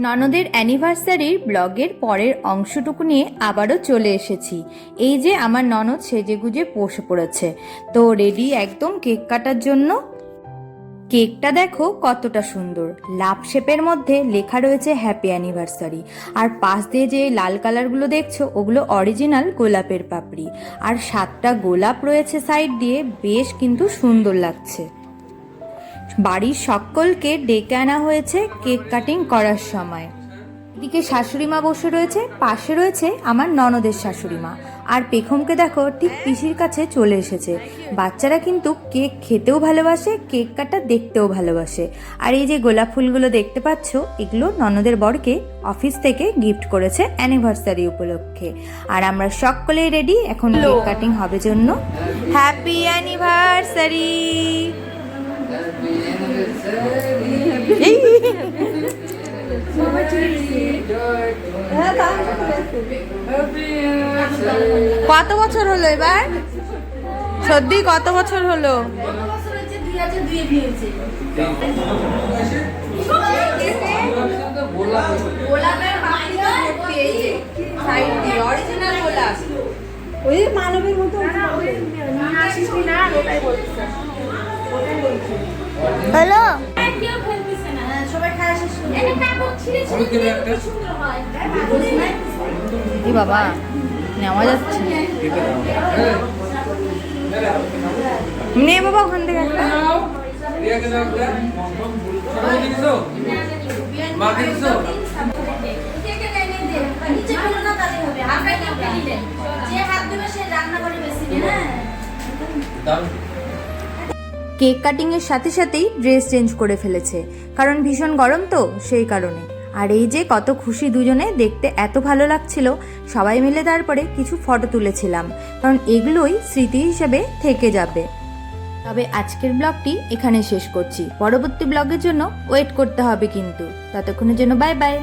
ননদের অ্যানিভার্সারির ব্লগের পরের অংশটুকু নিয়ে আবারও চলে এসেছি। এই যে আমার ননদ সেজেগুজে বসে পড়েছে, তো রেডি একদম কেক কাটার জন্য। কেকটা দেখো কতটা সুন্দর, লাভ শেপের মধ্যে লেখা রয়েছে হ্যাপি অ্যানিভার্সারি। আর পাশ দিয়ে যে লাল কালারগুলো দেখছো ওগুলো অরিজিনাল গোলাপের পাপড়ি, আর 7টা গোলাপ রয়েছে সাইড দিয়ে, বেশ কিন্তু সুন্দর লাগছে। বাড়ির সকলকে ডেকে আনা হয়েছে কেক কাটিং করার সময়। এদিকে শাশুড়ি মা বসে রয়েছে, পাশে রয়েছে আমার ননদের শাশুড়ি মা, আর পেখমকে দেখো ঠিক পিসির কাছে চলে এসেছে। বাচ্চারা কিন্তু কেক খেতেও ভালোবাসে, কেক কাটা দেখতেও ভালোবাসে। আর এই যে গোলাপ ফুলগুলো দেখতে পাচ্ছ, এগুলো ননদের বরকে অফিস থেকে গিফট করেছে অ্যানিভার্সারি উপলক্ষে। আর আমরা সকলেই রেডি এখন কেক কাটিং হবে জন্য। Happy anniversary. কত বছর হলো এবার? সত্যি কত বছর হলো? ওই মানবের মতো হ্যালো, কি বাবা নেওয়া যাচ্ছে? নে বাবা ওখান থেকে একটা। কেক কাটিং এর সাথে সাথেই ড্রেস চেঞ্জ করে ফেলেছে, কারণ ভীষণ গরম তো সেই কারণে। আর এই যে কত খুশি দুজনে, দেখতে এত ভালো লাগছিল। সবাই মিলে তারপরে কিছু ফটো তুলেছিলাম, কারণ এগুলোই স্মৃতি হিসেবে থেকে যাবে। তবে আজকের ব্লগটি এখানে শেষ করছি, পরবর্তী ব্লগের জন্য ওয়েট করতে হবে কিন্তু। ততক্ষণের জন্য বাই বাই।